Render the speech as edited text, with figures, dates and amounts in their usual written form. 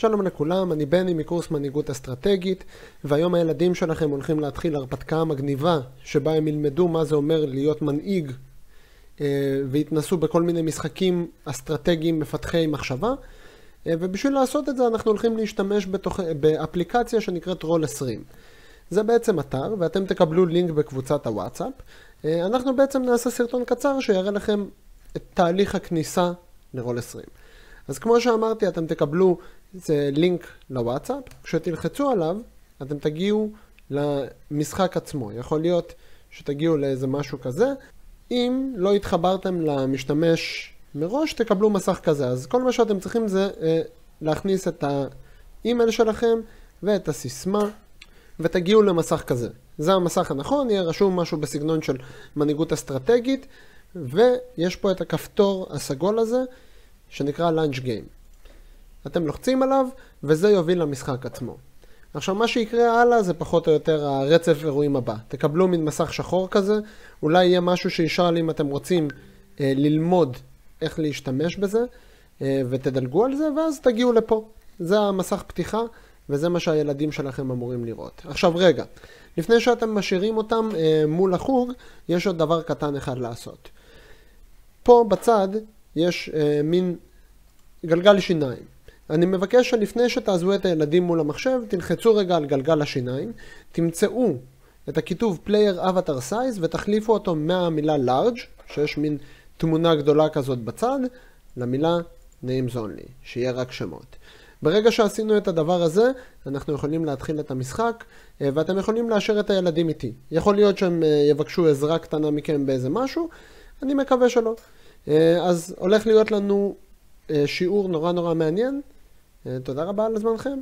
שלום לכולם, אני בני מקורס מנהיגות אסטרטגית, והיום הילדים שלכם הולכים להתחיל הרפתקה מגניבה שבה הם ילמדו מה זה אומר להיות מנהיג והתנסו בכל מיני משחקים אסטרטגיים מפתחי מחשבה, ובשביל לעשות את זה אנחנו הולכים להשתמש באפליקציה שנקראת רול 20. זה בעצם אתר ואתם תקבלו לינק בקבוצת הוואטסאפ. אנחנו בעצם נעשה סרטון קצר שיראה לכם את תהליך הכניסה לרול 20. אז כמו שאמרתי, אתם תקבלו לינק לוואטסאפ, כשתלחצו עליו אתם תגיעו למשחק עצמו. יכול להיות שתגיעו לאיזה משהו כזה. אם לא התחברתם למשתמש מראש תקבלו מסך כזה. אז כל מה שאתם צריכים זה להכניס את האימייל שלכם ואת הסיסמה ותגיעו למסך כזה. זה המסך הנכון, יהיה רשום משהו בסגנון של מנהיגות אסטרטגית, ויש פה את הכפתור הסגול הזה שנקרא Launch Game. אתם לוחצים עליו וזה יוביל למשחק עצמו. עכשיו מה שיקרה הלאה זה פחות או יותר הרצף אירועים הבא. תקבלו מין מסך שחור כזה, אולי יהיה משהו שישאל אם אתם רוצים ללמוד איך להשתמש בזה, ותדלגו על זה ואז תגיעו לפה. זה המסך פתיחה וזה מה שהילדים שלכם אמורים לראות. עכשיו רגע, לפני שאתם משאירים אותם מול החוג, יש עוד דבר קטן אחד לעשות. פה בצד יש מין גלגל שיניים. אני מבקש שלפני שתעזבו את הילדים מול המחשב, תלחצו רגע על גלגל השיניים, תמצאו את הכיתוב Player Avatar Size ותחליפו אותו מהמילה Large, שיש מין תמונה גדולה כזאת בצד, למילה Names Only, שיהיה רק שמות. ברגע שעשינו את הדבר הזה, אנחנו יכולים להתחיל את המשחק, ואתם יכולים לאשר את הילדים איתי. יכול להיות שהם יבקשו עזרה קטנה מכם באיזה משהו, אני מקווה שלא. אז הולך להיות לנו שיעור נורא מעניין. תודה רבה על זמנכם.